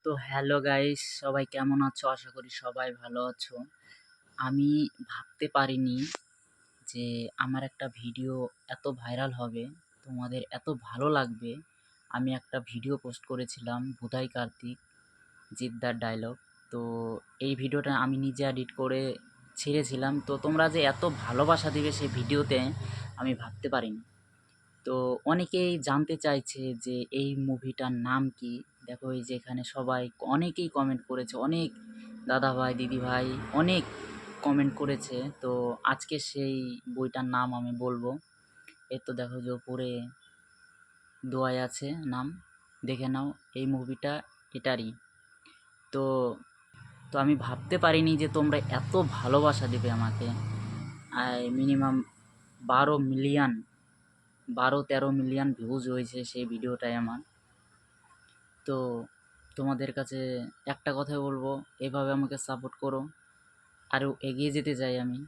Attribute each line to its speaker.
Speaker 1: তো hello guys, সবাই কেমন আছো? আশা করি সবাই ভালো আছো। আমি ভাবতে পারিনি যে আমার একটা ভিডিও এত ভাইরাল হবে, তোমাদের এত ভালো লাগবে। আমি একটা ভিডিও পোস্ট করেছিলাম ভুদাই কার্তিক জিদ্দার ডায়লগ। তো এই ভিডিওটা আমি নিজে এডিট করে ছেড়েছিলাম। তো তোমরা যে এত ভালোবাসা দিবে সেই ভিডিওতে আমি ভাবতে পারিনি। তো অনেকেই জানতে চাইছে যে এই মুভিটার নাম কি। দেখো এই যে এখানে সবাই অনেকেই কমেন্ট করেছে, অনেক দাদাভাই দিদিভাই অনেক কমেন্ট করেছে। তো আজকে সেই বইটার নাম আমি বলবো। এই তো দেখো যে উপরে দোয়ায় আছে নাম, দেখে নাও। এই মুভিটা এটারই। তো তো আমি ভাবতে পারিনি যে তোমরা এত ভালোবাসা দেবে আমাকে। মিনিমাম 12 মিলিয়ন 12-13 মিলিয়ন ভিউজ হয়েছে সেই ভিডিওটায় আমার। তো তোমাদের কাছে একটা কথাই বলবো, এভাবে আমাকে সাপোর্ট করো, আরও এগিয়ে যেতে চাই আমি।